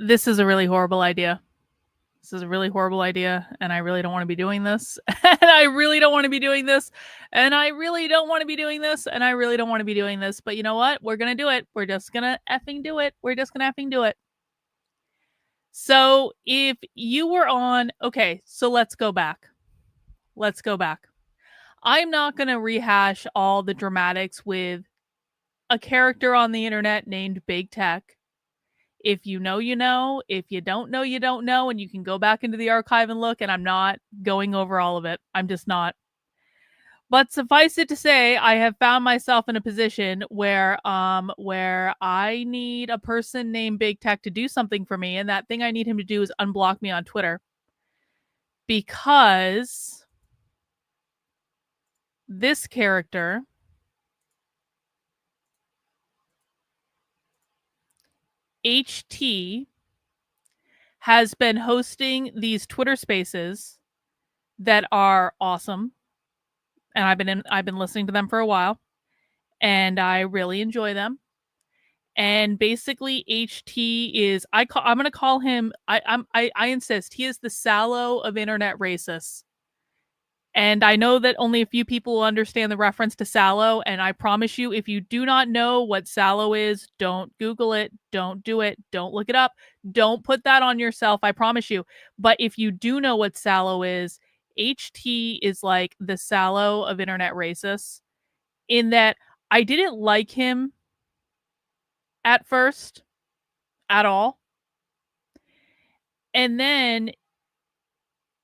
This is a really horrible idea. This is a really horrible idea, and I really don't want to be doing this. And I really don't want to be doing this. And I really don't want to be doing this. And I really don't want to be doing this. But you know what? We're going to do it. We're just going to effing do it. We're just going to effing do it. So if you were on, okay, so let's go back. Let's go back. I'm not going to rehash all the dramatics with a character on the internet named BigTech. If you know, you know. If you don't know, you don't know. And you can go back into the archive and look, and I'm not going over all of it. I'm just not. But suffice it to say, I have found myself in a position where I need a person named BigTech to do something for me, and that thing I need him to do is unblock me on Twitter. Because this character HT has been hosting these Twitter spaces that are awesome. And I've been listening to them for a while, and I really enjoy them. And basically, HT is I'm going to call him. I insist he is the Sallow of internet racists. And I know that only a few people will understand the reference to Sallow. And I promise you, if you do not know what Sallow is, don't Google it. Don't do it. Don't look it up. Don't put that on yourself. I promise you. But if you do know what Sallow is, HT is like the Sallow of internet racists, in that I didn't like him at first at all. And then,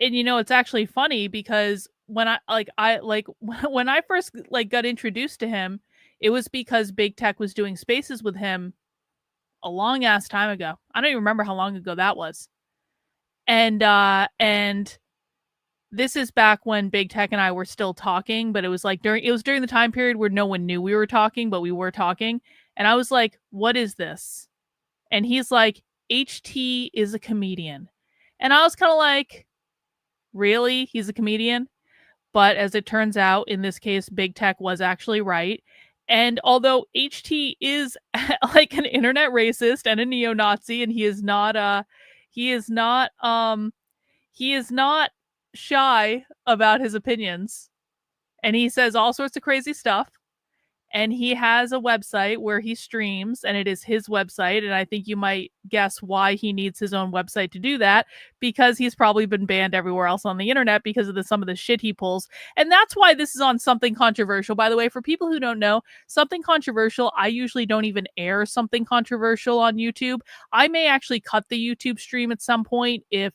and you know, it's actually funny because when when I first got introduced to him, it was because BigTech was doing spaces with him a long ass time ago. I don't even remember how long ago that was. And this is back when BigTech and I were still talking, but it was during the time period where no one knew we were talking, but we were talking. And I was like, what is this? And he's like, HT is a comedian. And I was kind of like, really? He's a comedian? But as it turns out, in this case, BigTech was actually right. And although HT is like an internet racist and a neo-Nazi, and he is not shy about his opinions, and he says all sorts of crazy stuff. And he has a website where he streams, and it is his website. And I think you might guess why he needs his own website to do that, because he's probably been banned everywhere else on the internet because of some of the shit he pulls. And that's why this is on Something Controversial. By the way, for people who don't know, Something Controversial, I usually don't even air Something Controversial on YouTube. I may actually cut the YouTube stream at some point if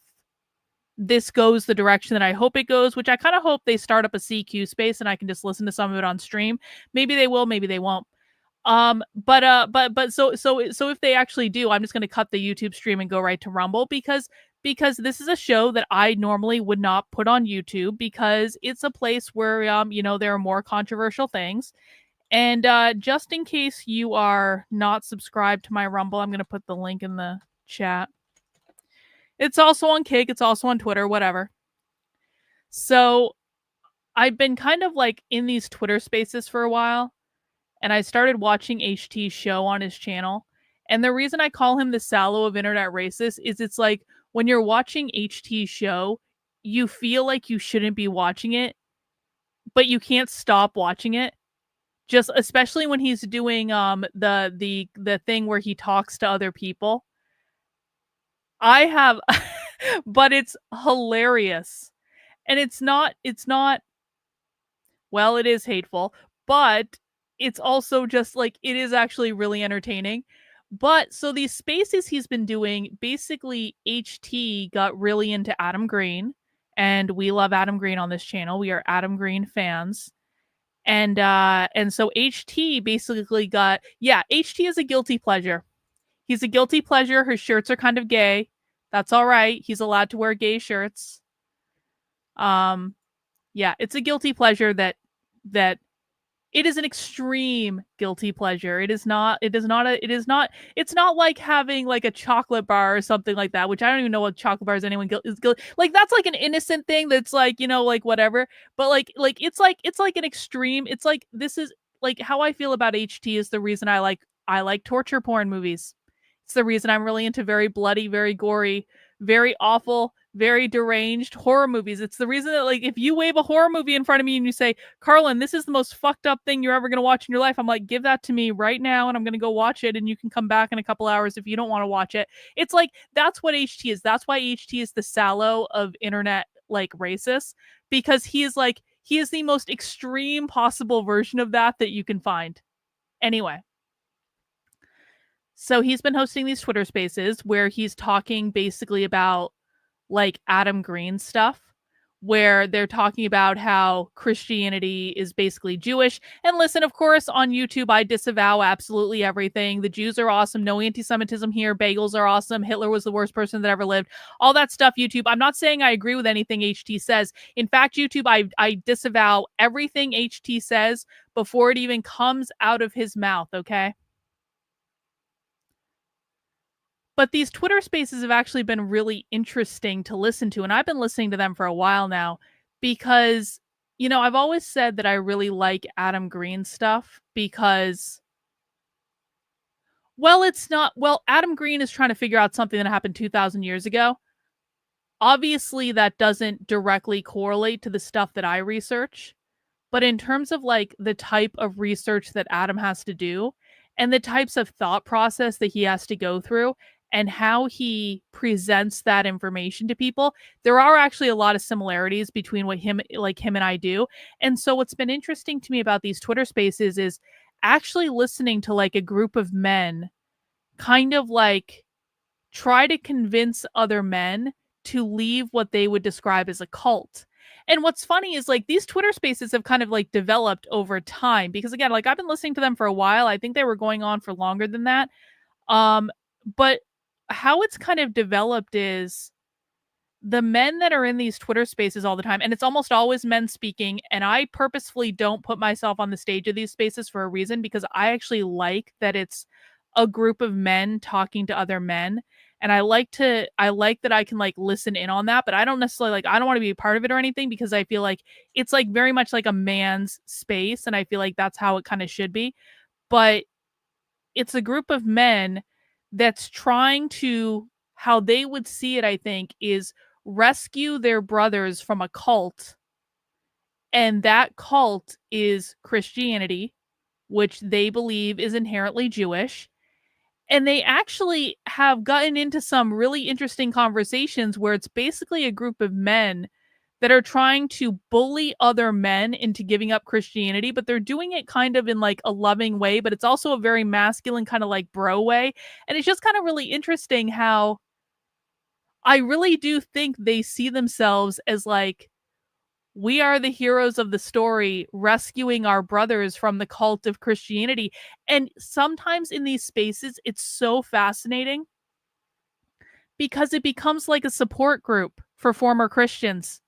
this goes the direction that I hope it goes, which I kind of hope they start up a CQ space and I can just listen to some of it on stream. Maybe they will, maybe they won't. But so if they actually do, I'm just going to cut the YouTube stream and go right to Rumble, because this is a show that I normally would not put on YouTube, because it's a place where there are more controversial things. And just in case you are not subscribed to my Rumble, I'm going to put the link in the chat. It's also on Kick. It's also on Twitter, whatever. So I've been kind of like in these Twitter spaces for a while, and I started watching HT's show on his channel. And the reason I call him the Sallow of internet racist is it's like when you're watching HT's show, you feel like you shouldn't be watching it, but you can't stop watching it. Just especially when he's doing the thing where he talks to other people. I have, but it's hilarious. And it's not, well, it is hateful, but it's also just like, it is actually really entertaining. But so these spaces he's been doing, basically HT got really into Adam Green, and we love Adam Green on this channel. We are Adam Green fans. And so HT basically HT is a guilty pleasure. He's a guilty pleasure. His shirts are kind of gay. That's all right. He's allowed to wear gay shirts. It's a guilty pleasure that it is an extreme guilty pleasure. It's not like having like a chocolate bar or something like that, which I don't even know what chocolate bars anyone is guilty. Like that's like an innocent thing that's like, like whatever. But like it's like an extreme. It's like, this is like how I feel about HT is the reason I like torture porn movies. It's the reason I'm really into very bloody, very gory, very awful, very deranged horror movies. It's the reason that, like, if you wave a horror movie in front of me and you say, Karlyn, this is the most fucked up thing you're ever going to watch in your life, I'm like, give that to me right now and I'm going to go watch it and you can come back in a couple hours if you don't want to watch it. It's like, that's what HT is. That's why HT is the Sallow of internet, like, racists, because he is like, he is the most extreme possible version of that you can find. Anyway. So he's been hosting these Twitter spaces where he's talking basically about like Adam Green stuff, where they're talking about how Christianity is basically Jewish. And listen, of course, on YouTube, I disavow absolutely everything. The Jews are awesome. No anti-Semitism here. Bagels are awesome. Hitler was the worst person that ever lived. All that stuff, YouTube. I'm not saying I agree with anything HT says. In fact, YouTube, I disavow everything HT says before it even comes out of his mouth, okay? But these Twitter spaces have actually been really interesting to listen to, and I've been listening to them for a while now because, I've always said that I really like Adam Green stuff because, Adam Green is trying to figure out something that happened 2,000 years ago. Obviously, that doesn't directly correlate to the stuff that I research, but in terms of like the type of research that Adam has to do and the types of thought process that he has to go through and how he presents that information to people, there are actually a lot of similarities between what him and I do. And so what's been interesting to me about these Twitter spaces is actually listening to like a group of men kind of like try to convince other men to leave what they would describe as a cult. And what's funny is like these Twitter spaces have kind of like developed over time because again, like I've been listening to them for a while. I think they were going on for longer than that. But how it's kind of developed is the men that are in these Twitter spaces all the time, and it's almost always men speaking, and I purposefully don't put myself on the stage of these spaces for a reason because I actually like that it's a group of men talking to other men. And I like that I can like listen in on that, but I don't necessarily like I don't want to be a part of it or anything because I feel like it's like very much like a man's space and I feel like that's how it kind of should be. But it's a group of men that's trying to how they would see it, I think, is rescue their brothers from a cult. And that cult is Christianity, which they believe is inherently Jewish. And they actually have gotten into some really interesting conversations where it's basically a group of men that are trying to bully other men into giving up Christianity, but they're doing it kind of in like a loving way, but it's also a very masculine kind of like bro way. And it's just kind of really interesting how I really do think they see themselves as like, we are the heroes of the story, rescuing our brothers from the cult of Christianity. And sometimes in these spaces, it's so fascinating because it becomes like a support group for former Christians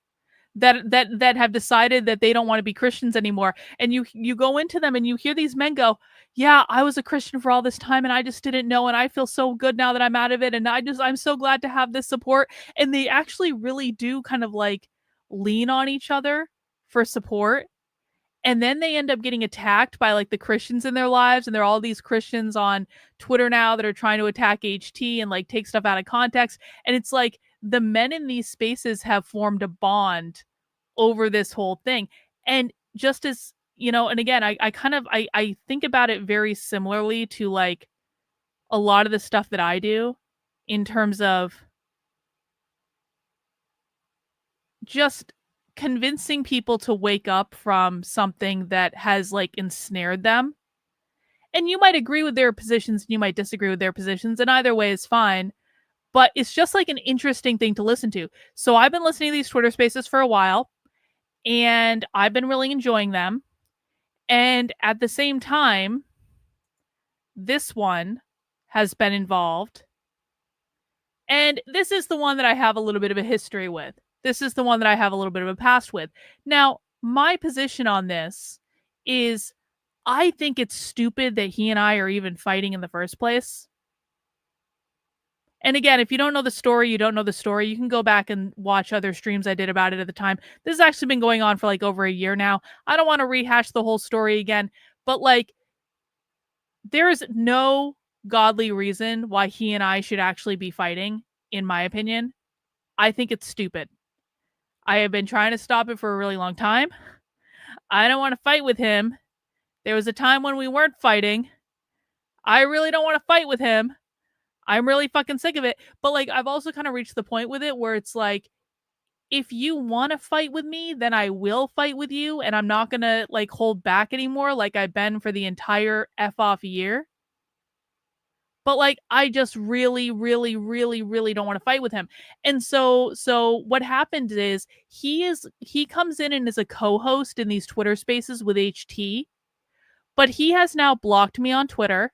that have decided that they don't want to be Christians anymore. And you go into them and you hear these men go, yeah, I was a Christian for all this time and I just didn't know and I feel so good now that I'm out of it and I'm so glad to have this support. And they actually really do kind of like lean on each other for support. And then they end up getting attacked by like the Christians in their lives. And there are all these Christians on Twitter now that are trying to attack HT and like take stuff out of context. And it's like the men in these spaces have formed a bond over this whole thing. And just as, and again, I think about it very similarly to like a lot of the stuff that I do in terms of just convincing people to wake up from something that has like ensnared them. And you might agree with their positions and you might disagree with their positions, and either way is fine. But it's just like an interesting thing to listen to. So I've been listening to these Twitter spaces for a while, and I've been really enjoying them. And at the same time, this one has been involved. And this is the one that I have a little bit of a history with. This is the one that I have a little bit of a past with. Now, my position on this is I think it's stupid that he and I are even fighting in the first place. And again, if you don't know the story, you don't know the story. You can go back and watch other streams I did about it at the time. This has actually been going on for like over a year now. I don't want to rehash the whole story again, but like there is no godly reason why he and I should actually be fighting, in my opinion. I think it's stupid. I have been trying to stop it for a really long time. I don't want to fight with him. There was a time when we weren't fighting. I really don't want to fight with him. I'm really fucking sick of it. But like, I've also kind of reached the point with it where it's like, if you want to fight with me, then I will fight with you. And I'm not going to like hold back anymore like I've been for the entire F off year. But like, I just really, really, really, really don't want to fight with him. And so what happened is he comes in and is a co-host in these Twitter spaces with HT, but he has now blocked me on Twitter.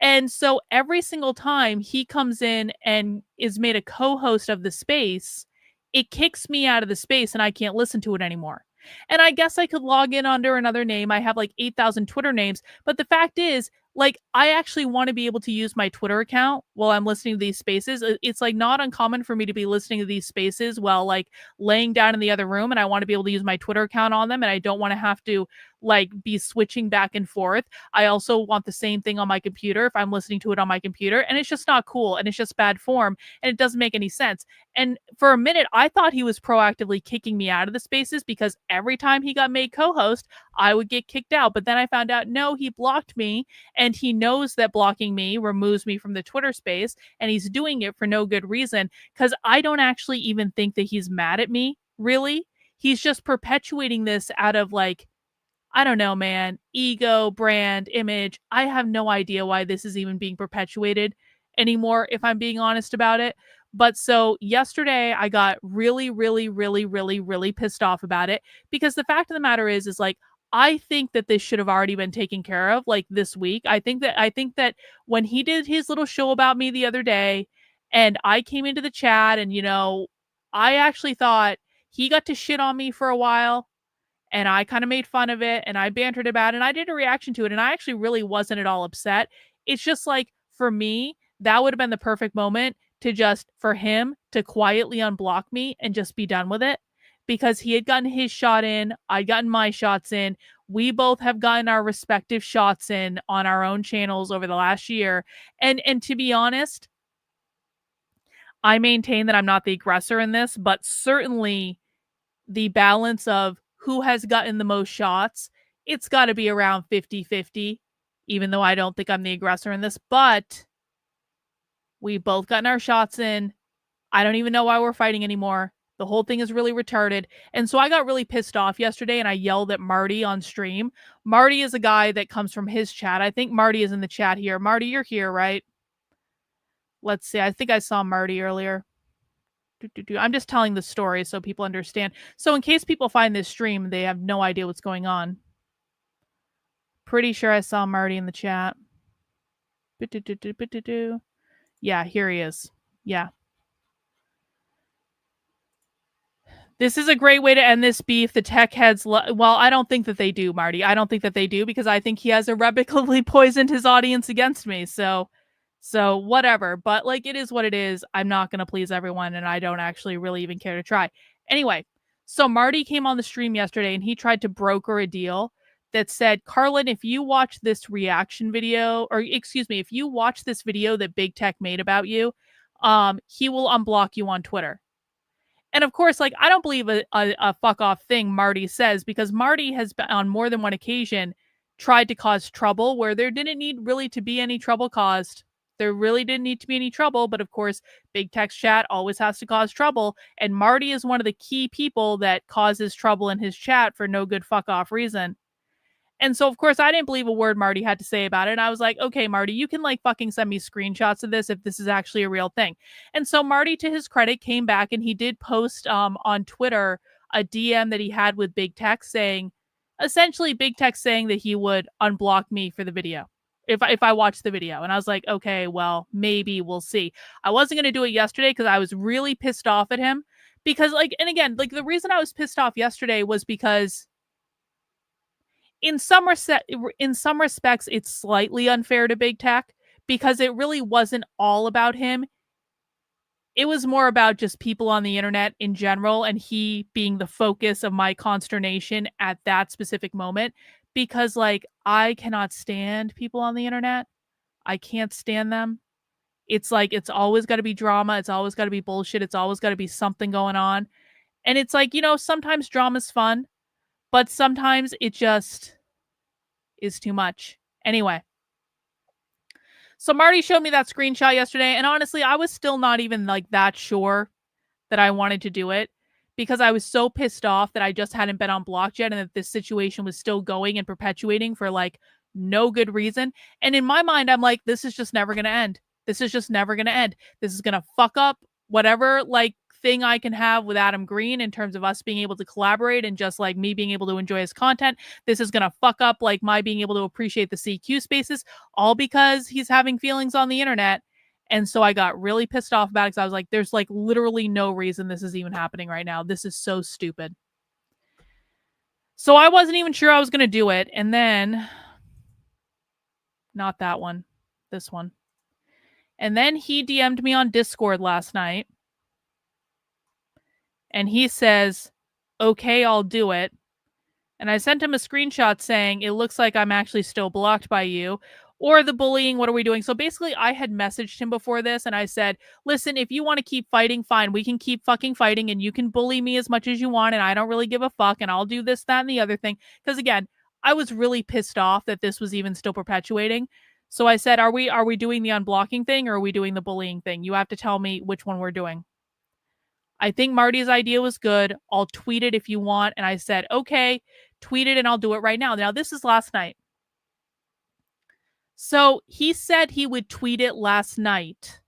And so every single time he comes in and is made a co-host of the space, it kicks me out of the space and I can't listen to it anymore. And I guess I could log in under another name. I have like 8,000 Twitter names. But the fact is, like, I actually want to be able to use my Twitter account while I'm listening to these spaces. It's like not uncommon for me to be listening to these spaces while like laying down in the other room. And I want to be able to use my Twitter account on them. And I don't want to have to like be switching back and forth. I also want the same thing on my computer if I'm listening to it on my computer. And it's just not cool. And it's just bad form. And it doesn't make any sense. And for a minute, I thought he was proactively kicking me out of the spaces because every time he got made co-host, I would get kicked out. But then I found out, no, he blocked me. And he knows that blocking me removes me from the Twitter space. And he's doing it for no good reason. Because I don't actually even think that he's mad at me, really. He's just perpetuating this out of like, I don't know, man, ego, brand, image. I have no idea why this is even being perpetuated anymore, if I'm being honest about it. But so yesterday I got really, really, really, really, really pissed off about it because the fact of the matter is like, I think that this should have already been taken care of like this week. I think that when he did his little show about me the other day and I came into the chat and, you know, I actually thought he got to shit on me for a while and I kind of made fun of it and I bantered about it and I did a reaction to it and I actually really wasn't at all upset. It's just like for me, that would have been the perfect moment to just for him to quietly unblock me and just be done with it because he had gotten his shot in, I'd gotten my shots in. We both have gotten our respective shots in on our own channels over the last year. And to be honest, I maintain that I'm not the aggressor in this, but certainly the balance of who has gotten the most shots, it's got to be around 50-50, even though I don't think I'm the aggressor in this. But we both gotten our shots in. I don't even know why we're fighting anymore. The whole thing is really retarded. And so I got really pissed off yesterday and I yelled at Marty on stream. Marty is a guy that comes from his chat. I think Marty is in the chat here. Marty, you're here, right? Let's see. I think I saw Marty earlier. I'm just telling the story so people understand. So in case people find this stream, they have no idea what's going on. Pretty sure I saw Marty in the chat. Yeah, here he is. Yeah. This is a great way to end this beef. The tech heads, well, I don't think that they do, Marty. I don't think that they do because I think he has irrevocably poisoned his audience against me. So whatever. But like, it is what it is. I'm not going to please everyone and I don't actually really even care to try. Anyway, so Marty came on the stream yesterday and he tried to broker a deal that said, Karlyn, if you watch this reaction video, or excuse me, if you watch this video that BigTech made about you, he will unblock you on Twitter. And of course, like, I don't believe a fuck off thing Marty says because Marty has been on more than one occasion tried to cause trouble where there didn't need really to be any trouble caused. There really didn't need to be any trouble, but of course, Big Tech's chat always has to cause trouble. And Marty is one of the key people that causes trouble in his chat for no good fuck off reason. And so, of course, I didn't believe a word Marty had to say about it. And I was like, okay, Marty, you can like fucking send me screenshots of this if this is actually a real thing. And so Marty, to his credit, came back and he did post on Twitter a DM that he had with Big Tech saying, essentially Big Tech saying that he would unblock me for the video if I watch the video. And I was like, okay, well, maybe we'll see. I wasn't going to do it yesterday because I was really pissed off at him because like, and again, like the reason I was pissed off yesterday was because in some respects, it's slightly unfair to Big Tech because it really wasn't all about him. It was more about just people on the internet in general and he being the focus of my consternation at that specific moment because like I cannot stand people on the internet. I can't stand them. It's like, it's always got to be drama. It's always got to be bullshit. It's always got to be something going on. And it's like, sometimes drama's fun, but sometimes it just is too much. Anyway. So Marty showed me that screenshot yesterday, and honestly, I was still not even like that sure that I wanted to do it because I was so pissed off that I just hadn't been unblocked yet and that this situation was still going and perpetuating for like no good reason. And in my mind, I'm like, this is just never going to end. This is just never going to end. This is going to fuck up whatever like thing I can have with Adam Green in terms of us being able to collaborate and just like me being able to enjoy his content. This is going to fuck up like my being able to appreciate the CQ spaces, all because he's having feelings on the internet. And so I got really pissed off about it because I was like, there's like literally no reason this is even happening right now. This is so stupid. So I wasn't even sure I was going to do it. And then, not that one, this one. And then he DM'd me on Discord last night. And he says, okay, I'll do it. And I sent him a screenshot saying, it looks like I'm actually still blocked by you. Or the bullying, what are we doing? So basically, I had messaged him before this, and I said, listen, if you want to keep fighting, fine. We can keep fucking fighting, and you can bully me as much as you want, and I don't really give a fuck, and I'll do this, that, and the other thing. Because again, I was really pissed off that this was even still perpetuating. So I said, are we doing the unblocking thing, or are we doing the bullying thing? You have to tell me which one we're doing. I think Marty's idea was good. I'll tweet it if you want. And I said, okay, tweet it and I'll do it right now. Now, this is last night. So he said he would tweet it last night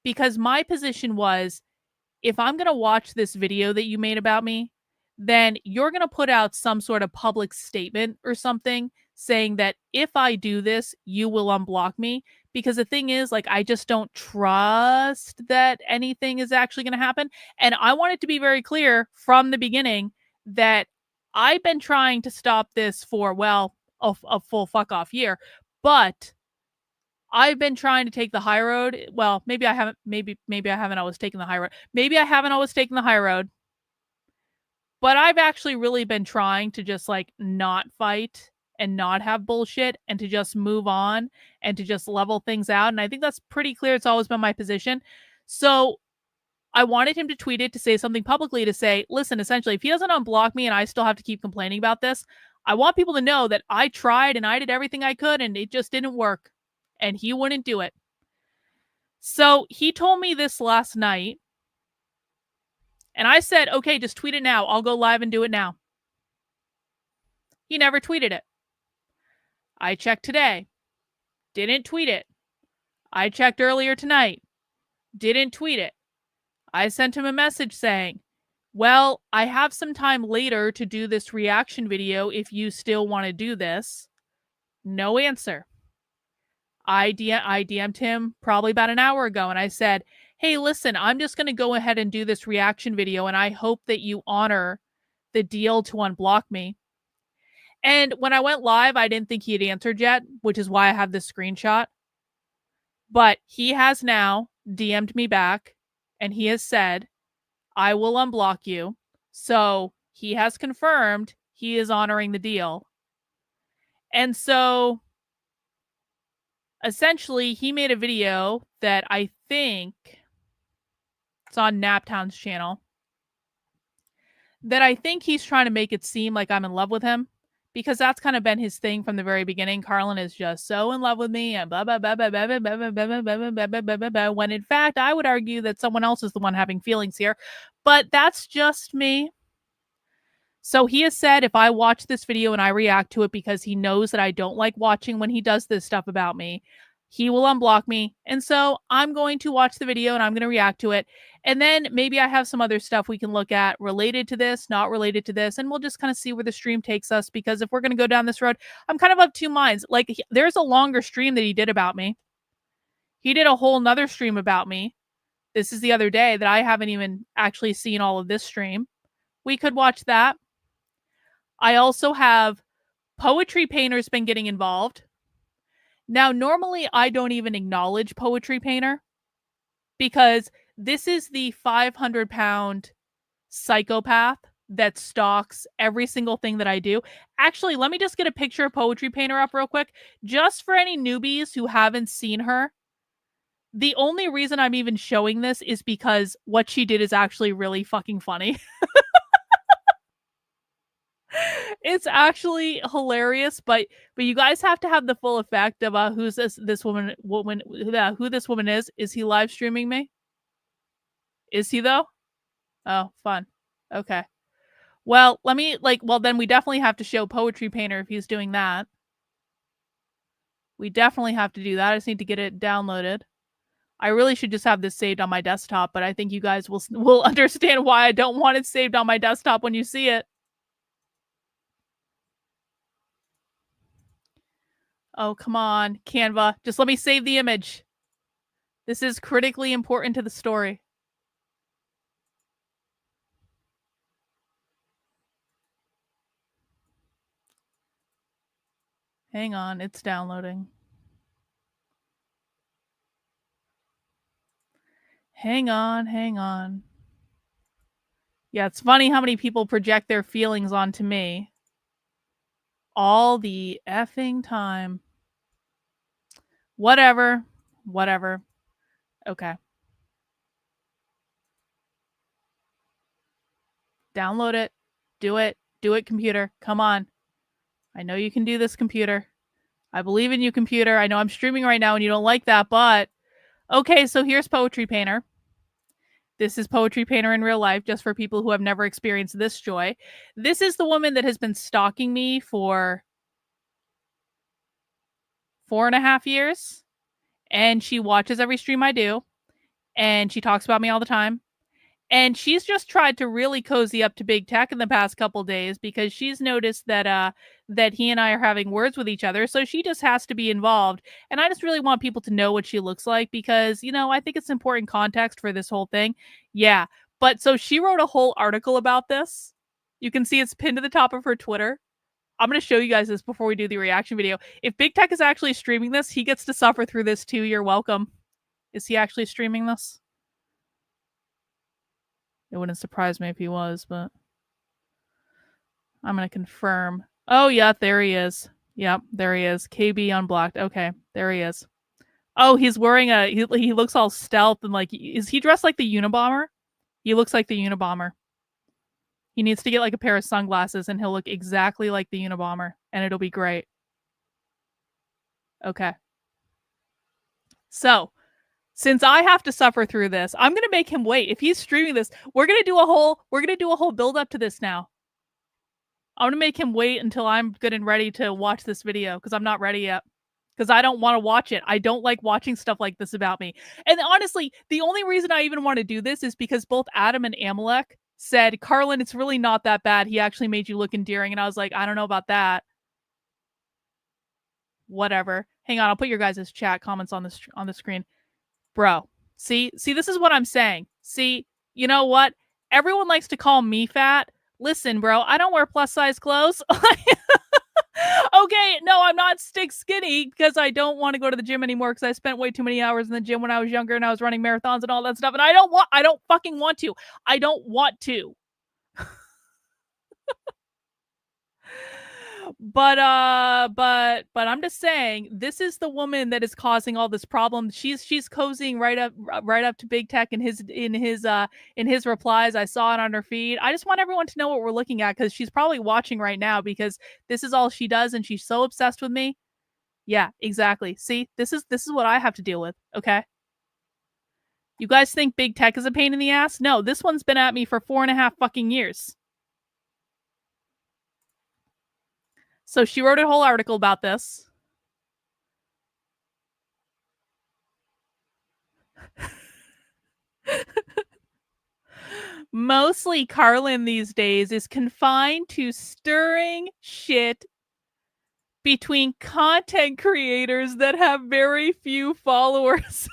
because my position was, if I'm going to watch this video that you made about me, then you're going to put out some sort of public statement or something saying that if I do this, you will unblock me. Because the thing is, like, I just don't trust that anything is actually going to happen. And I want it to be very clear from the beginning that I've been trying to stop this for, well, a full fuck off year. But I've been trying to take the high road. Well, maybe I haven't. Maybe I haven't always taken the high road. Maybe I haven't always taken the high road. But I've actually really been trying to just like not fight and not have bullshit and to just move on and to just level things out. And I think that's pretty clear. It's always been my position. So I wanted him to tweet it, to say something publicly, to say, listen, essentially, if he doesn't unblock me and I still have to keep complaining about this, I want people to know that I tried and I did everything I could and it just didn't work. And he wouldn't do it. So he told me this last night. And I said, okay, just tweet it now. I'll go live and do it now. He never tweeted it. I checked today. Didn't tweet it. I checked earlier tonight. Didn't tweet it. I sent him a message saying, well, I have some time later to do this reaction video if you still want to do this. No answer. I DM'd him probably about an hour ago and I said, hey, listen, I'm just going to go ahead and do this reaction video and I hope that you honor the deal to unblock me. And when I went live, I didn't think he had answered yet, which is why I have this screenshot. But he has now DM'd me back and he has said, I will unblock you. So he has confirmed he is honoring the deal. And so essentially, he made a video that I think it's on Naptown's channel, that I think he's trying to make it seem like I'm in love with him, because that's kind of been his thing from the very beginning. Karlyn is just so in love with me and blah, blah, blah, blah, blah, blah, blah, blah, blah, blah, blah, blah, blah, blah, blah, when in fact, I would argue that someone else is the one having feelings here. But that's just me. So he has said if I watch this video and I react to it because he knows that I don't like watching when he does this stuff about me, he will unblock me. And so I'm going to watch the video and I'm going to react to it. And then maybe I have some other stuff we can look at related to this, not related to this. And we'll just kind of see where the stream takes us. Because if we're going to go down this road, I'm kind of of two minds. Like, there's a longer stream that he did about me. He did a whole nother stream about me. This is the other day that I haven't even actually seen all of this stream. We could watch that. I also have Poetry Painter's been getting involved. Now, normally I don't even acknowledge Poetry Painter because this is the 500-pound psychopath that stalks every single thing that I do. Actually, let me just get a picture of Poetry Painter up real quick, just for any newbies who haven't seen her. The only reason I'm even showing this is because what she did is actually really fucking funny. It's actually hilarious, but you guys have to have the full effect of who's this woman who this woman is. Is he live streaming me? Is he though? Oh, fun. Okay. Well, then we definitely have to show Poetry Painter if he's doing that. We definitely have to do that. I just need to get it downloaded. I really should just have this saved on my desktop, but I think you guys will understand why I don't want it saved on my desktop when you see it. Oh, come on, Canva. Just let me save the image. This is critically important to the story. Hang on, it's downloading. Hang on. Yeah, it's funny how many people project their feelings onto me. All the effing time. Whatever. Okay. Download it. Do it, computer. Come on. I know you can do this, computer. I believe in you, computer. I know I'm streaming right now and you don't like that, but okay, so here's Poetry Painter. This is Poetry Painter in real life, just for people who have never experienced this joy. This is the woman that has been stalking me for 4.5 years, and she watches every stream I do, and she talks about me all the time. And she's just tried to really cozy up to BigTech in the past couple days because she's noticed that that he and I are having words with each other. So she just has to be involved. And I just really want people to know what she looks like because, you know, I think it's important context for this whole thing. Yeah. But so she wrote a whole article about this. You can see it's pinned to the top of her Twitter. I'm going to show you guys this before we do the reaction video. If BigTech is actually streaming this, he gets to suffer through this too. You're welcome. Is he actually streaming this? It wouldn't surprise me if he was, but I'm going to confirm. Oh, yeah, there he is. Yep, there he is. KB unblocked. Okay, there he is. Oh, he's wearing he looks all stealth and like, is he dressed like the Unabomber? He looks like the Unabomber. He needs to get like a pair of sunglasses and he'll look exactly like the Unabomber and it'll be great. Okay. So, since I have to suffer through this, I'm gonna make him wait. If he's streaming this, we're gonna do a whole build up to this now. I'm gonna make him wait until I'm good and ready to watch this video because I'm not ready yet. Because I don't want to watch it. I don't like watching stuff like this about me. And honestly, the only reason I even want to do this is because both Adam and Amalek said, Karlyn, it's really not that bad. He actually made you look endearing. And I was like, I don't know about that. Whatever. Hang on, I'll put your guys' chat comments on the screen. Bro, see, this is what I'm saying. See, you know what? Everyone likes to call me fat. Listen, bro, I don't wear plus size clothes. Okay, no, I'm not stick skinny because I don't want to go to the gym anymore because I spent way too many hours in the gym when I was younger and I was running marathons and all that stuff. And I don't fucking want to. I don't want to. But I'm just saying, this is the woman that is causing all this problem. She's cozying right up to BigTech in his replies. I saw it on her feed. I just want everyone to know what we're looking at because she's probably watching right now because this is all she does and she's so obsessed with me. Yeah, exactly. See, this is what I have to deal with. Okay. You guys think BigTech is a pain in the ass? No, this one's been at me for 4.5 fucking years. So she wrote a whole article about this. Mostly Karlyn these days is confined to stirring shit between content creators that have very few followers.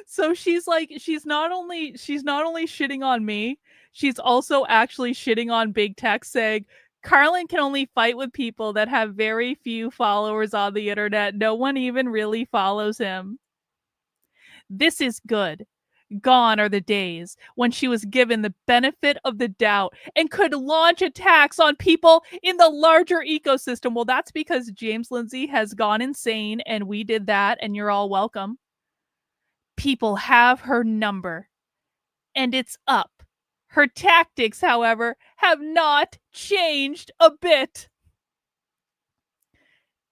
So she's not only shitting on me, she's also actually shitting on BigTech, saying Karlyn can only fight with people that have very few followers on the internet. No one even really follows him. This is good. Gone are the days when she was given the benefit of the doubt and could launch attacks on people in the larger ecosystem. Well, that's because James Lindsay has gone insane and we did that, and you're all welcome. People have her number and it's up. Her tactics, however, have not changed a bit.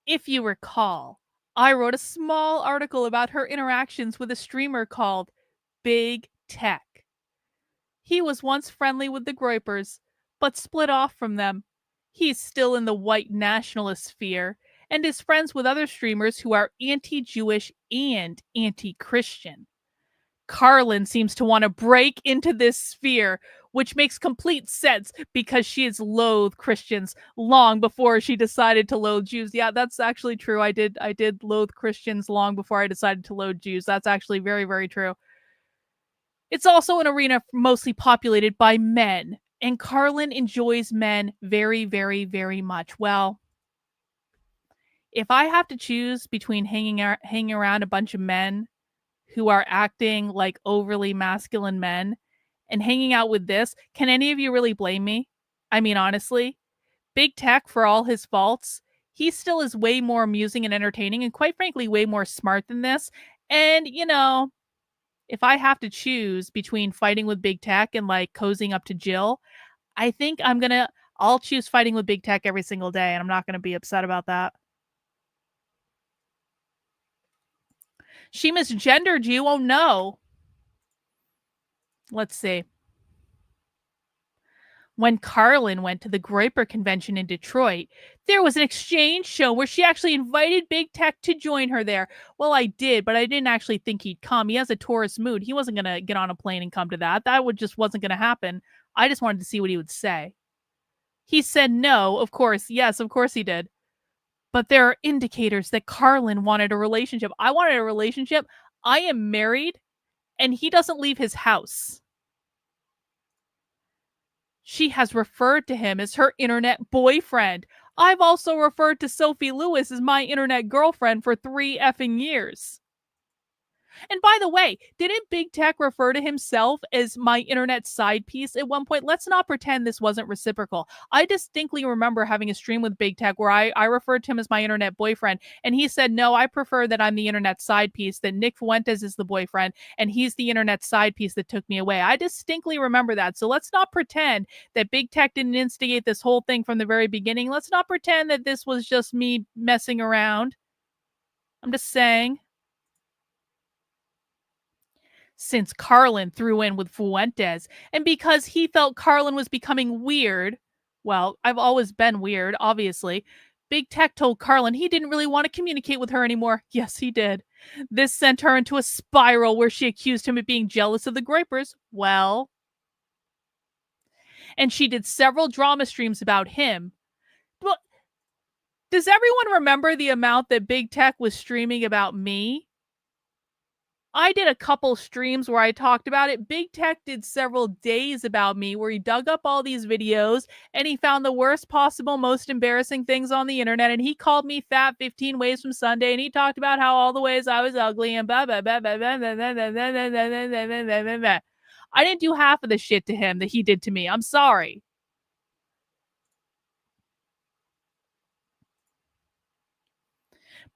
If you recall, I wrote a small article about her interactions with a streamer called BigTech. He was once friendly with the Groypers, but split off from them. He's still in the white nationalist sphere and is friends with other streamers who are anti-Jewish and anti-Christian. Karlyn seems to want to break into this sphere, which makes complete sense because she has loathed Christians long before she decided to loathe Jews. Yeah, that's actually true. I did loathe Christians long before I decided to loathe Jews. That's actually very, very true. It's also an arena mostly populated by men, and Karlyn enjoys men very, very, very much. Well, if I have to choose between hanging around a bunch of men who are acting like overly masculine men and hanging out with this, can any of you really blame me? I mean, honestly, BigTech, for all his faults, he still is way more amusing and entertaining and quite frankly way more smart than this. And, if I have to choose between fighting with BigTech and like cozying up to Jill, I think I'll choose fighting with BigTech every single day, and I'm not gonna be upset about that. She misgendered you. Oh no. Let's see. When Karlyn went to the Groyper convention in Detroit, there was an exchange show where she actually invited BigTech to join her there. Well, I did, but I didn't actually think he'd come. He has a tourist mood. He wasn't going to get on a plane and come to that. Just wasn't going to happen. I just wanted to see what he would say. He said no, of course. Yes, of course he did. But there are indicators that Karlyn wanted a relationship. I wanted a relationship. I am married, and he doesn't leave his house. She has referred to him as her internet boyfriend. I've also referred to Sophie Lewis as my internet girlfriend for 3 effing years. And by the way, didn't BigTech refer to himself as my internet side piece at one point? Let's not pretend this wasn't reciprocal. I distinctly remember having a stream with BigTech where I referred to him as my internet boyfriend, and he said, no, I prefer that I'm the internet side piece, that Nick Fuentes is the boyfriend, and he's the internet side piece that took me away. I distinctly remember that. So let's not pretend that BigTech didn't instigate this whole thing from the very beginning. Let's not pretend that this was just me messing around. I'm just saying. Since Karlyn threw in with Fuentes, and because he felt Karlyn was becoming weird, well, I've always been weird, obviously, BigTech told Karlyn he didn't really want to communicate with her anymore. Yes, he did. This sent her into a spiral where she accused him of being jealous of the Groypers. Well, and she did several drama streams about him. Well, does everyone remember the amount that BigTech was streaming about me? I did a couple streams where I talked about it. BigTech did several days about me where he dug up all these videos and he found the worst possible, most embarrassing things on the internet. And he called me fat 15 ways from Sunday. And he talked about how all the ways I was ugly and blah, blah, blah, blah, blah, blah, blah, blah, blah, blah, blah, blah, blah, blah, blah. I didn't do half of the shit to him that he did to me. I'm sorry.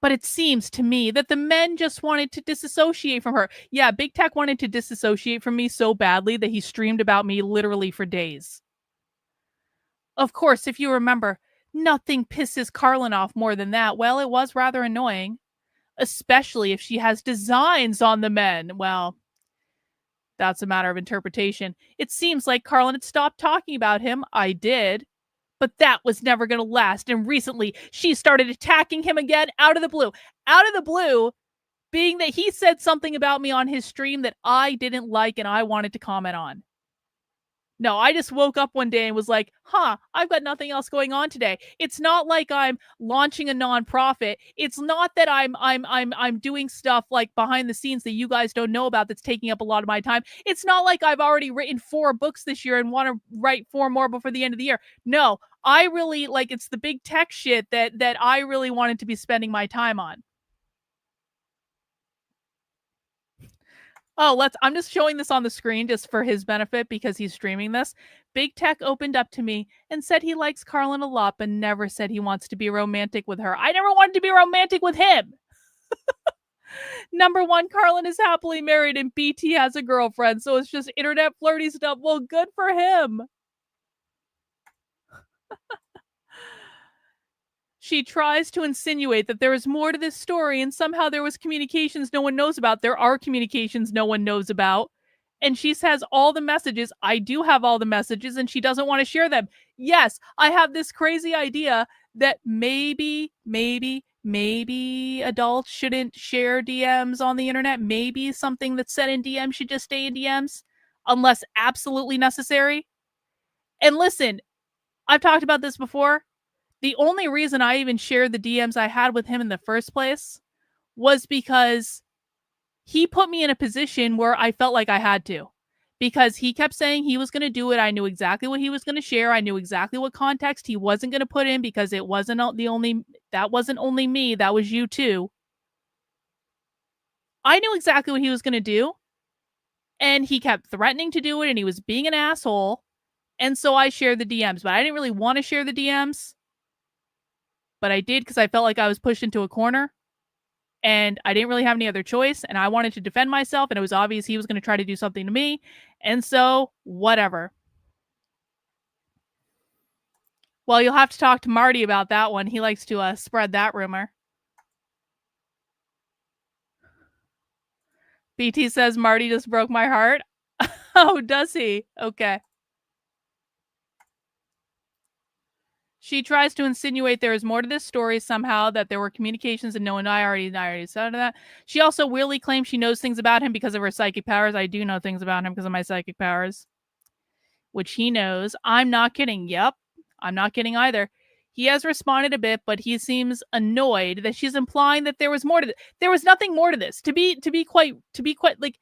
But it seems to me that the men just wanted to disassociate from her. Yeah, BigTech wanted to disassociate from me so badly that he streamed about me literally for days. Of course, if you remember, nothing pisses Karlyn off more than that. Well, it was rather annoying, especially if she has designs on the men. Well, that's a matter of interpretation. It seems like Karlyn had stopped talking about him. I did. But that was never going to last. And recently, she started attacking him again out of the blue. Out of the blue, being that he said something about me on his stream that I didn't like and I wanted to comment on. No, I just woke up one day and was like, I've got nothing else going on today. It's not like I'm launching a nonprofit. It's not that I'm doing stuff like behind the scenes that you guys don't know about that's taking up a lot of my time. It's not like I've already written 4 books this year and want to write 4 more before the end of the year. No, I really it's the big tech shit that I really wanted to be spending my time on. Oh, I'm just showing this on the screen just for his benefit because he's streaming this. BigTech opened up to me and said he likes Karlyn a lot, but never said he wants to be romantic with her. I never wanted to be romantic with him. Number one, Karlyn is happily married and BT has a girlfriend, so it's just internet flirty stuff. Well, good for him. She tries to insinuate that there is more to this story and somehow there was communications no one knows about. There are communications no one knows about. And she says all the messages. I do have all the messages and she doesn't want to share them. Yes, I have this crazy idea that maybe adults shouldn't share DMs on the internet. Maybe something that's said in DMs should just stay in DMs unless absolutely necessary. And listen, I've talked about this before. The only reason I even shared the DMs I had with him in the first place was because he put me in a position where I felt like I had to. Because he kept saying he was going to do it. I knew exactly what he was going to share. I knew exactly what context he wasn't going to put in because it wasn't that wasn't only me, that was you too. I knew exactly what he was going to do. And he kept threatening to do it and he was being an asshole. And so I shared the DMs, but I didn't really want to share the DMs. But I did because I felt like I was pushed into a corner and I didn't really have any other choice. And I wanted to defend myself. And it was obvious he was going to try to do something to me. And so, whatever. Well, you'll have to talk to Marty about that one. He likes to spread that rumor. BT says Marty just broke my heart. Oh, does he? Okay. She tries to insinuate there is more to this story somehow, that there were communications and no one I already said that. She also weirdly claims she knows things about him because of her psychic powers. I do know things about him because of my psychic powers, which he knows. I'm not kidding. Yep. I'm not kidding either. He has responded a bit, but he seems annoyed that she's implying that there was more to this. There was nothing more to this. To be quite like,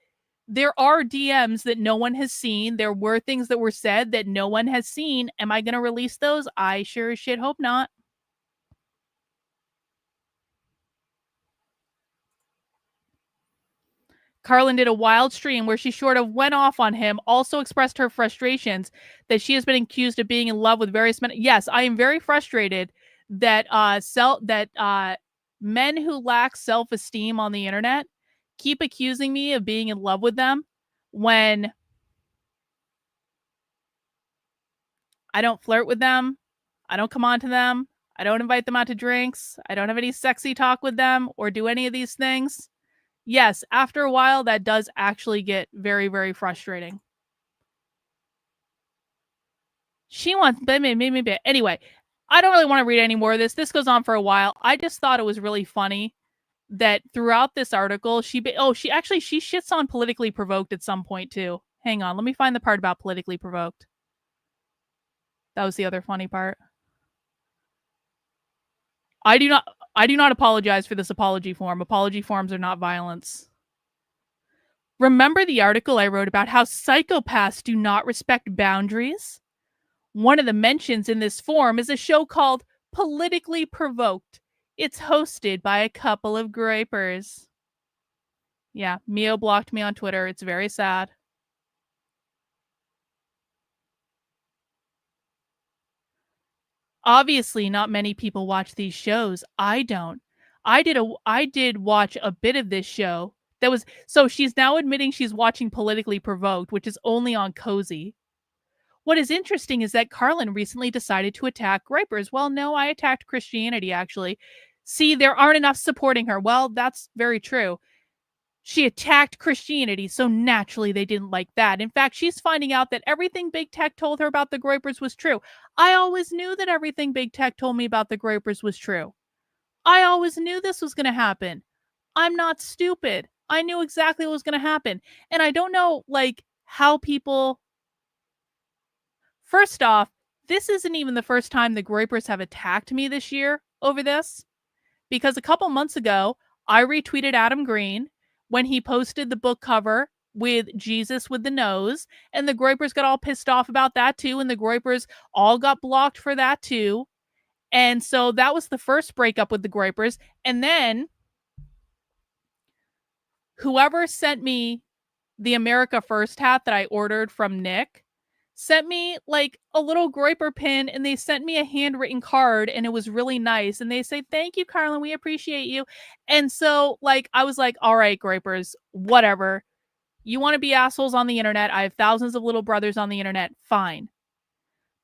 there are DMs that no one has seen. There were things that were said that no one has seen. Am I going to release those? I sure as shit hope not. Karlyn did a wild stream where she sort of went off on him, also expressed her frustrations that she has been accused of being in love with various men. Yes, I am very frustrated that men who lack self-esteem on the internet keep accusing me of being in love with them when I don't flirt with them. I don't come on to them. I don't invite them out to drinks. I don't have any sexy talk with them or do any of these things. Yes, after a while, that does actually get very, very frustrating. She wants, maybe. Anyway, I don't really want to read any more of this. This goes on for a while. I just thought it was really funny that throughout this article, she shits on politically provoked at some point too. Hang on, let me find the part about politically provoked. That was the other funny part. I do not apologize for this apology form. Apology forms are not violence. Remember the article I wrote about how psychopaths do not respect boundaries? One of the mentions in this form is a show called Politically Provoked. It's hosted by a couple of grapers. Yeah, Mio blocked me on Twitter. It's very sad. Obviously, not many people watch these shows. I don't. I did watch a bit of this show. So she's now admitting she's watching Politically Provoked, which is only on Cozy. What is interesting is that Karlyn recently decided to attack gripers. Well, no, I attacked Christianity, actually. See, there aren't enough supporting her. Well, that's very true. She attacked Christianity, so naturally they didn't like that. In fact, she's finding out that everything BigTech told her about the gripers was true. I always knew that everything BigTech told me about the gripers was true. I always knew this was going to happen. I'm not stupid. I knew exactly what was going to happen. And I don't know, how people... First off, this isn't even the first time the gripers have attacked me this year over this. Because a couple months ago, I retweeted Adam Green when he posted the book cover with Jesus with the nose, and the gripers got all pissed off about that too, and the gripers all got blocked for that too. And so that was the first breakup with the gripers. And then whoever sent me the America First hat that I ordered from Nick sent me like a little Groiper pin, and they sent me a handwritten card, and it was really nice. And they say, "Thank you, Karlyn. We appreciate you." And so like I was like, all right, Groipers, whatever. You want to be assholes on the internet. I have thousands of little brothers on the internet. Fine.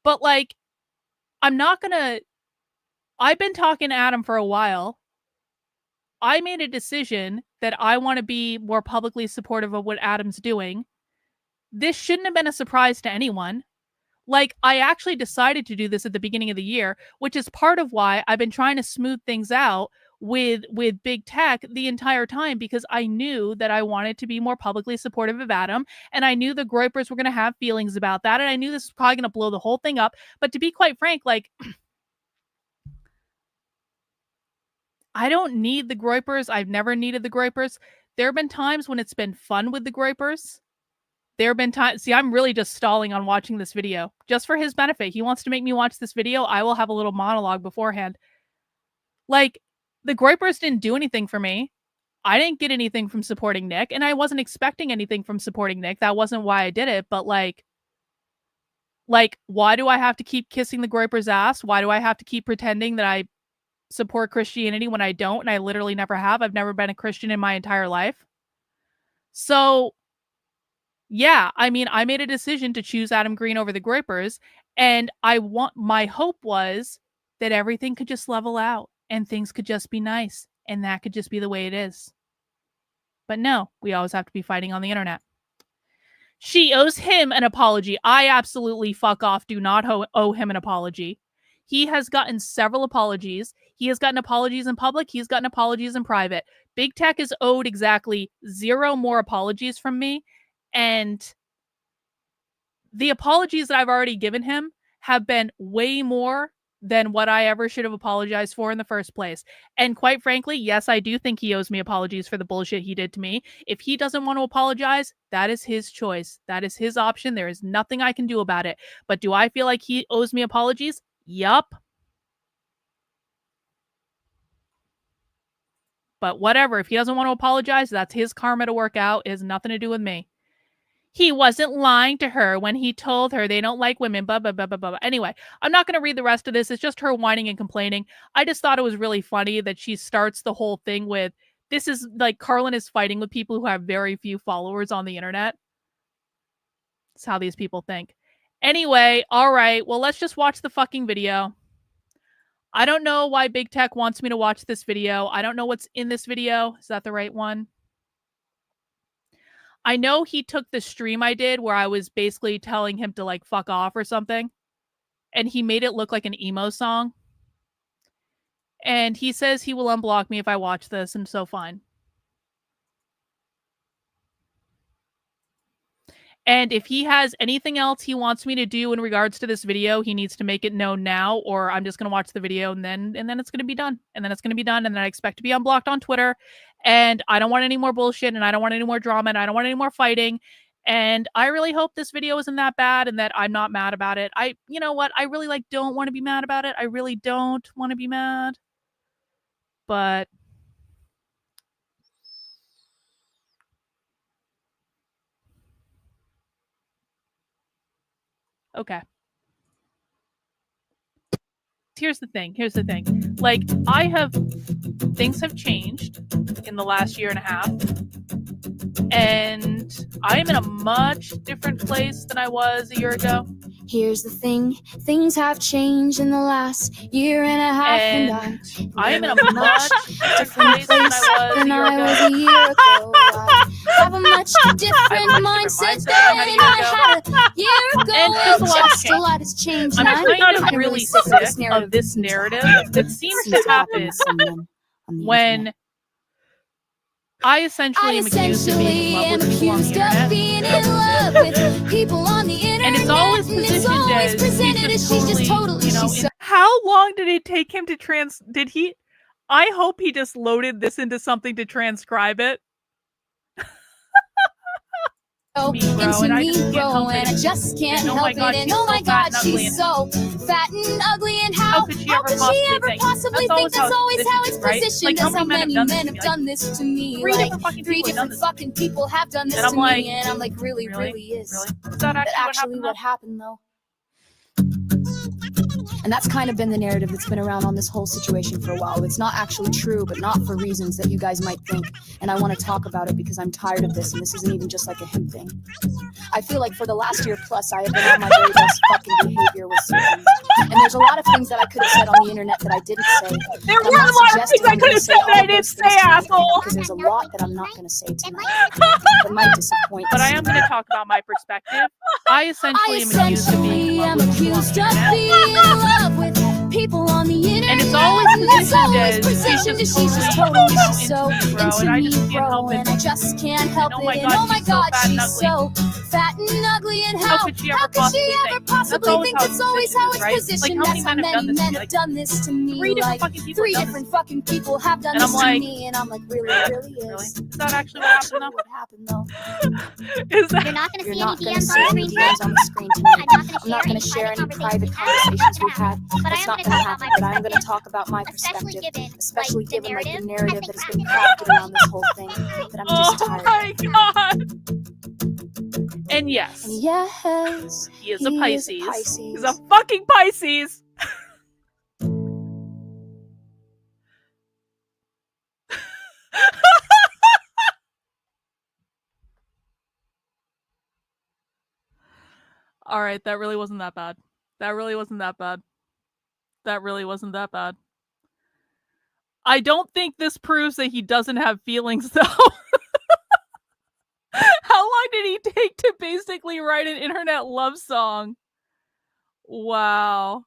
But like, I'm not gonna. I've been talking to Adam for a while. I made a decision that I want to be more publicly supportive of what Adam's doing. This shouldn't have been a surprise to anyone. Like, I actually decided to do this at the beginning of the year, which is part of why I've been trying to smooth things out with BigTech the entire time, because I knew that I wanted to be more publicly supportive of Adam, and I knew the Groipers were going to have feelings about that, and I knew this was probably going to blow the whole thing up. But to be quite frank, like, I don't need the Groipers. I've never needed the Groipers. There have been times when it's been fun with the Groipers. There have been times. See, I'm really just stalling on watching this video just for his benefit. He wants to make me watch this video. I will have a little monologue beforehand. Like, the Groipers didn't do anything for me. I didn't get anything from supporting Nick, and I wasn't expecting anything from supporting Nick. That wasn't why I did it. But like, why do I have to keep kissing the Groipers' ass? Why do I have to keep pretending that I support Christianity when I don't? And I literally never have. I've never been a Christian in my entire life. So yeah, I mean, I made a decision to choose Adam Green over the Groipers, and my hope was that everything could just level out and things could just be nice, and that could just be the way it is. But no, we always have to be fighting on the internet. She owes him an apology. I absolutely fuck off. Do not owe him an apology. He has gotten several apologies. He has gotten apologies in public. He's gotten apologies in private. BigTech is owed exactly 0 more apologies from me. And the apologies that I've already given him have been way more than what I ever should have apologized for in the first place. And quite frankly, yes, I do think he owes me apologies for the bullshit he did to me. If he doesn't want to apologize, that is his choice. That is his option. There is nothing I can do about it. But do I feel like he owes me apologies? Yup. But whatever. If he doesn't want to apologize, that's his karma to work out. It has nothing to do with me. He wasn't lying to her when he told her they don't like women, blah, blah, blah, blah, blah. Anyway, I'm not going to read the rest of this. It's just her whining and complaining. I just thought it was really funny that she starts the whole thing with, this is like Karlyn is fighting with people who have very few followers on the internet. That's how these people think. Anyway, all right, well, let's just watch the fucking video. I don't know why BigTech wants me to watch this video. I don't know what's in this video. Is that the right one? I know he took the stream I did where I was basically telling him to like fuck off or something, and he made it look like an emo song. And he says he will unblock me if I watch this, and so fine. And if he has anything else he wants me to do in regards to this video, he needs to make it known now, or I'm just going to watch the video and then it's going to be done. And then it's going to be done. And then I expect to be unblocked on Twitter. And I don't want any more bullshit, and I don't want any more drama, and I don't want any more fighting. And I really hope this video isn't that bad and that I'm not mad about it. You know what? I really don't want to be mad about it. I really don't want to be mad. But okay. Here's the thing. Like, things have changed in the last year and a half. And I am in a much different place than I was a year ago. Here's the thing, things have changed in the last year and a half, and I am in a much different place than I was a year ago. I have a much different mindset than I had a year ago. And just a lot has changed. I'm kind of really sick of this narrative that seems to happen when I essentially am accused of being in love with people on the internet. And it's always positioned as he's just totally, you know. How long did it take him to I hope he just loaded this into something to transcribe it. into me, bro, and I just can't help it. And oh my god, she's so fat and ugly. And how could she ever possibly think that's always how it's positioned? That's how many men have done this to me. Like three different fucking people have done this to me, and I'm like, really is. Is that actually what happened though? And that's kind of been the narrative that's been around on this whole situation for a while. It's not actually true, but not for reasons that you guys might think. And I want to talk about it because I'm tired of this, and this isn't even just like a him thing. I feel like for the last year plus, I have been on my very best fucking behavior with certain. And there's a lot of things that I could have said on the internet that I didn't say. There were a lot of things I could have said that I didn't say, asshole. Because there's a lot that I'm not going to say tonight. That might disappoint. But I am going to talk about my perspective. I essentially am accused of being in love with people on the internet, and it's always positioned as she's just totally so into me, bro, and I just can't help it. And oh my god, she's so fat and ugly. And how could she ever possibly think that's always how it's positioned? That's how many men have done this to me. Like three different fucking people have done this to me, and I'm like, really is. Is that actually what happened though? Is that? You're not going to see any DMs on the screen tonight. I'm not going to share any private conversations we've had. That's not going to happen. But I'm going to talk about my perspective, especially given like the narrative that has been crafted around this whole thing. That I'm just tired. Oh my god! And yes, he is a Pisces. He's a fucking Pisces. All right, that really wasn't that bad. That really wasn't that bad. I don't think this proves that he doesn't have feelings, though. How long did he take to basically write an internet love song? Wow.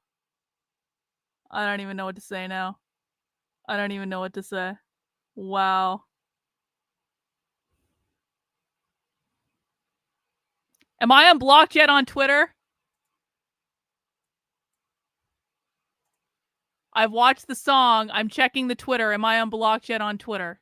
I don't even know what to say now. I don't even know what to say. Wow. Am I unblocked yet on Twitter? I've watched the song. I'm checking the Twitter. Am I unblocked yet on Twitter?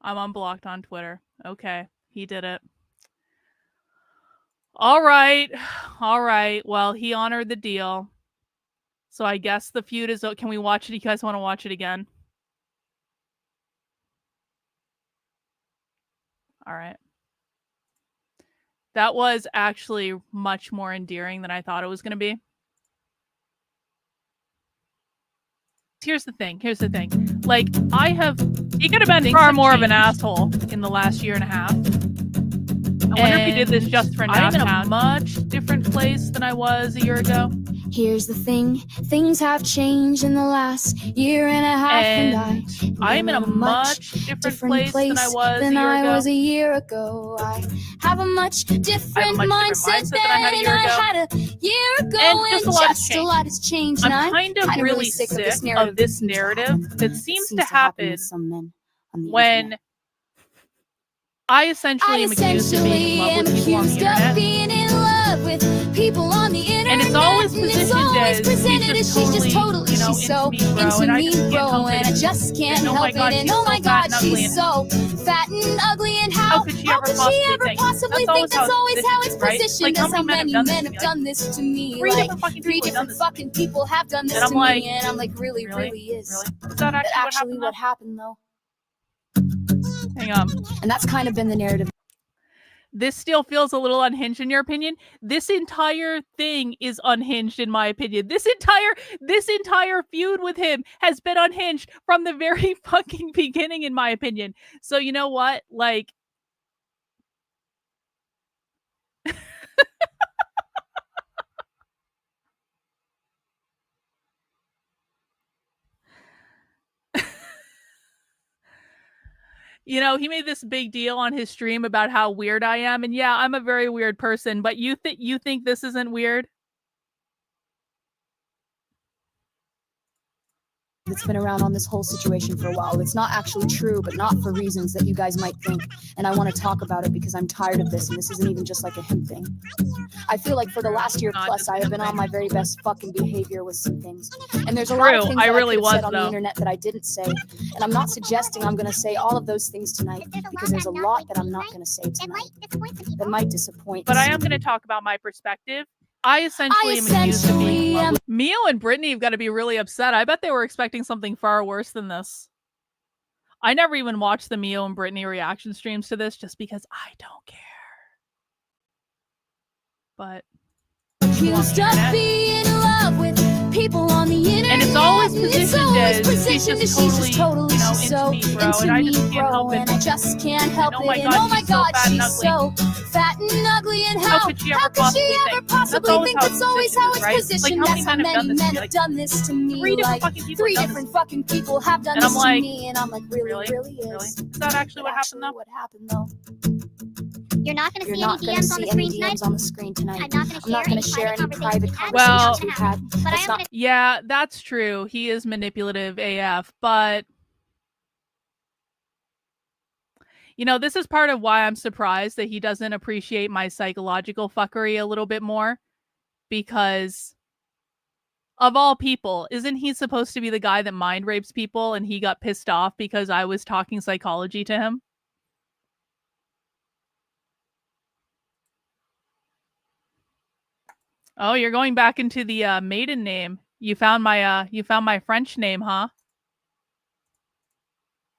I'm unblocked on Twitter. Okay, he did it. All right. Well, he honored the deal. So I guess the feud is... Can we watch it? You guys want to watch it again? All right. That was actually much more endearing than I thought it was going to be. Here's the thing. Like, he could have been far more of an asshole in the last year and a half. I wonder if he did this just for now. I'm in a much different place than I was a year ago. Here's the thing, things have changed in the last year and a half, and I'm in a much different place than I was a year ago. I have a much different mindset than I had a year ago, and just a lot has changed. I'm kind of really sick of this narrative that seems to happen when I essentially am accused of being in love with people on the internet. And it's always presented as she's just totally, she's so into me, bro, and I just can't help it. And oh my god, she's so fat and ugly. And how could she ever possibly think that's always how it's positioned? That's how many men have done this to me. Like three different fucking people have done this to me, and I'm like, really is. Is that actually what happened though? Hang on. And that's kind of been the narrative. This still feels a little unhinged in your opinion. This entire thing is unhinged in my opinion. This entire feud with him has been unhinged from the very fucking beginning in my opinion. So you know what? Like, you know, he made this big deal on his stream about how weird I am. And yeah, I'm a very weird person, but you think this isn't weird? that's been around on this whole situation for a while. It's not actually true, but not for reasons that you guys might think. And I want to talk about it because I'm tired of this, and this isn't even just like a him thing. I feel like for the last year plus, I have been on my very best fucking behavior with some things. And there's a lot of things that I could have said on the internet that I didn't say. And I'm not suggesting I'm going to say all of those things tonight, because there's a lot that I'm not going to say tonight that might disappoint. But I am going to talk about my perspective. I essentially am accused of being in love with Mio and Brittany have got to be really upset. I bet they were expecting something far worse than this. I never even watched the Mio and Brittany reaction streams to this just because I don't care. But accused of being in love with people on the internet, and it's always positioned as she's just totally, you know, into me, bro, and I just can't help it. And I just can't help it. And oh my god, she's so fat and ugly, and how could she ever possibly think that's always how it's positioned? That's how many men have done this to me. Three different fucking people have done this to me, and I'm like, really is. Is that actually what happened though? You're not going to see any DMs on the screen tonight. I'm not going to share any private conversations we've had. But yeah, that's true. He is manipulative AF, but you know, this is part of why I'm surprised that he doesn't appreciate my psychological fuckery a little bit more, because of all people, isn't he supposed to be the guy that mind rapes people, and he got pissed off because I was talking psychology to him? Oh, you're going back into the maiden name. You found my French name, huh?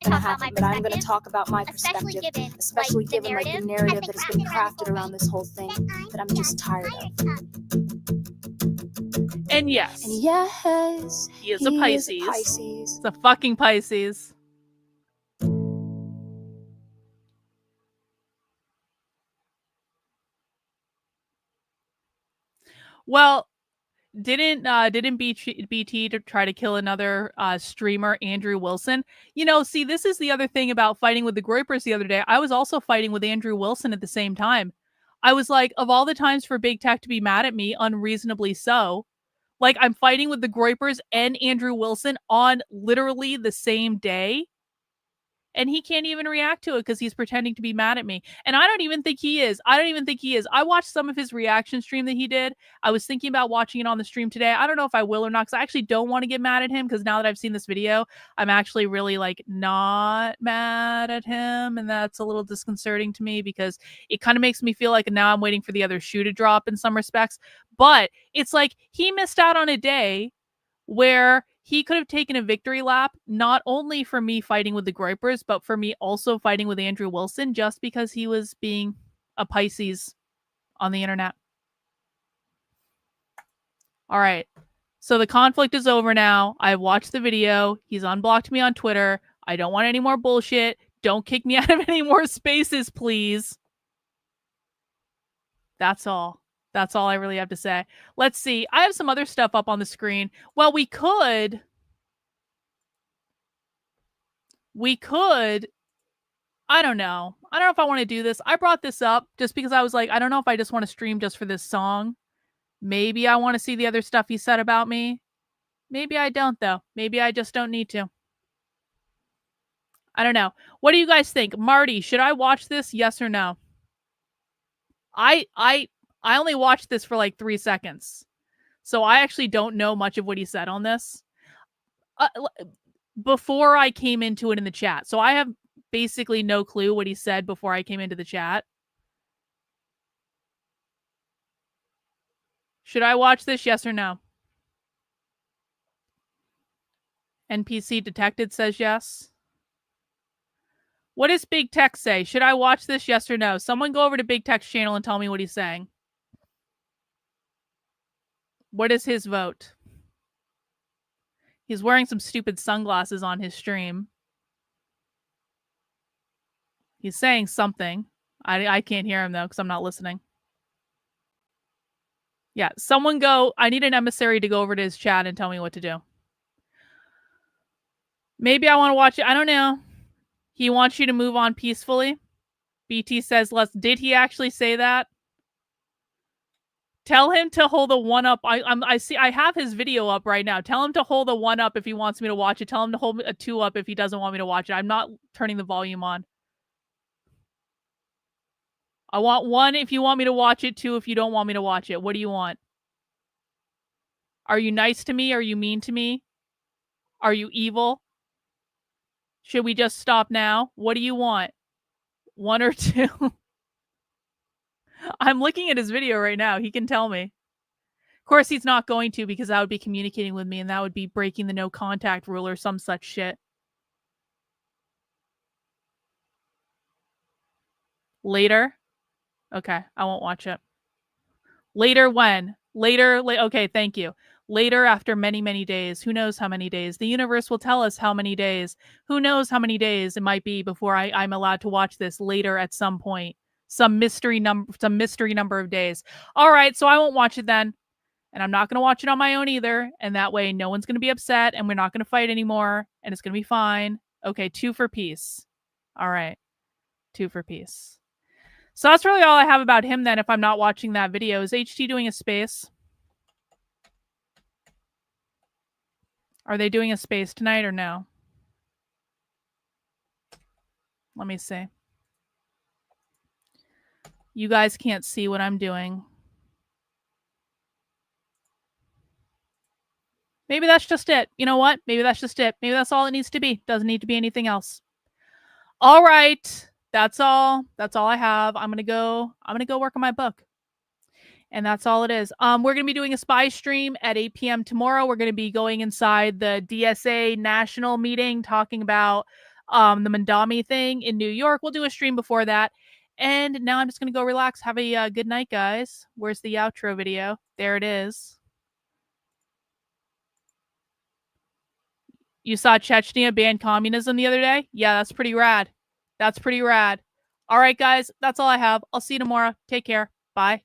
But I'm going to talk about my perspective, especially given like the narrative that has been crafted around this whole thing that I'm just tired of. And yes, he is a Pisces. It's a fucking Pisces. Well, didn't BT to try to kill another streamer, Andrew Wilson? You know, see, this is the other thing about fighting with the Groypers the other day. I was also fighting with Andrew Wilson at the same time. I was like, of all the times for BigTech to be mad at me, unreasonably so, like I'm fighting with the Groypers and Andrew Wilson on literally the same day. And he can't even react to it because he's pretending to be mad at me. And I don't even think he is. I watched some of his reaction stream that he did. I was thinking about watching it on the stream today. I don't know if I will or not, because I actually don't want to get mad at him, because now that I've seen this video, I'm actually really like not mad at him. And that's a little disconcerting to me, because it kind of makes me feel like now I'm waiting for the other shoe to drop in some respects. But it's like he missed out on a day where he could have taken a victory lap, not only for me fighting with the Groypers, but for me also fighting with Andrew Wilson, just because he was being a Pisces on the internet. All right. So the conflict is over now. I've watched the video. He's unblocked me on Twitter. I don't want any more bullshit. Don't kick me out of any more spaces, please. That's all. That's all I really have to say. Let's see. I have some other stuff up on the screen. Well, we could, I don't know. I don't know if I want to do this. I brought this up just because I was like, I don't know if I just want to stream just for this song. Maybe I want to see the other stuff he said about me. Maybe I don't, though. Maybe I just don't need to. I don't know. What do you guys think? Marty, should I watch this? Yes or no? I only watched this for like 3 seconds, so I actually don't know much of what he said on this before I came into it in the chat. So I have basically no clue what he said before I came into the chat. Should I watch this? Yes or no? NPC detected says yes. What does BigTech say? Should I watch this? Yes or no? Someone go over to BigTech's channel and tell me what he's saying. What is his vote? He's wearing some stupid sunglasses on his stream. He's saying something. I can't hear him, though, because I'm not listening. Yeah, someone go. I need an emissary to go over to his chat and tell me what to do. Maybe I want to watch it. I don't know. He wants you to move on peacefully. BT says, did he actually say that? Tell him to hold a 1 up. I see. I have his video up right now. Tell him to hold a 1 up if he wants me to watch it. Tell him to hold a 2 up if he doesn't want me to watch it. I'm not turning the volume on. I want 1 if you want me to watch it, 2 if you don't want me to watch it. What do you want? Are you nice to me? Are you mean to me? Are you evil? Should we just stop now? What do you want? 1 or 2? I'm looking at his video right now. He can tell me. Of course, he's not going to, because that would be communicating with me, and that would be breaking the no contact rule or some such shit. Later? Okay, I won't watch it. Later when? Later, okay, thank you. Later, after many, many days. Who knows how many days? The universe will tell us how many days. Who knows how many days it might be before I'm allowed to watch this later at some point. Some mystery number of days. All right, so I won't watch it then. And I'm not going to watch it on my own either. And that way, no one's going to be upset, and we're not going to fight anymore, and it's going to be fine. Okay, 2 for peace. All right, 2 for peace. So that's really all I have about him then, if I'm not watching that video. Is HT doing a space? Are they doing a space tonight or no? Let me see. You guys can't see what I'm doing. Maybe that's just it. You know what? Maybe that's just it. Maybe that's all it needs to be. Doesn't need to be anything else. All right. That's all. That's all I have. I'm gonna go work on my book. And that's all it is. We're going to be doing a spy stream at 8 p.m. tomorrow. We're going to be going inside the DSA national meeting, talking about the Mandami thing in New York. We'll do a stream before that. And now I'm just going to go relax. Have a good night, guys. Where's the outro video? There it is. You saw Chechnya ban communism the other day? Yeah, that's pretty rad. That's pretty rad. All right, guys. That's all I have. I'll see you tomorrow. Take care. Bye.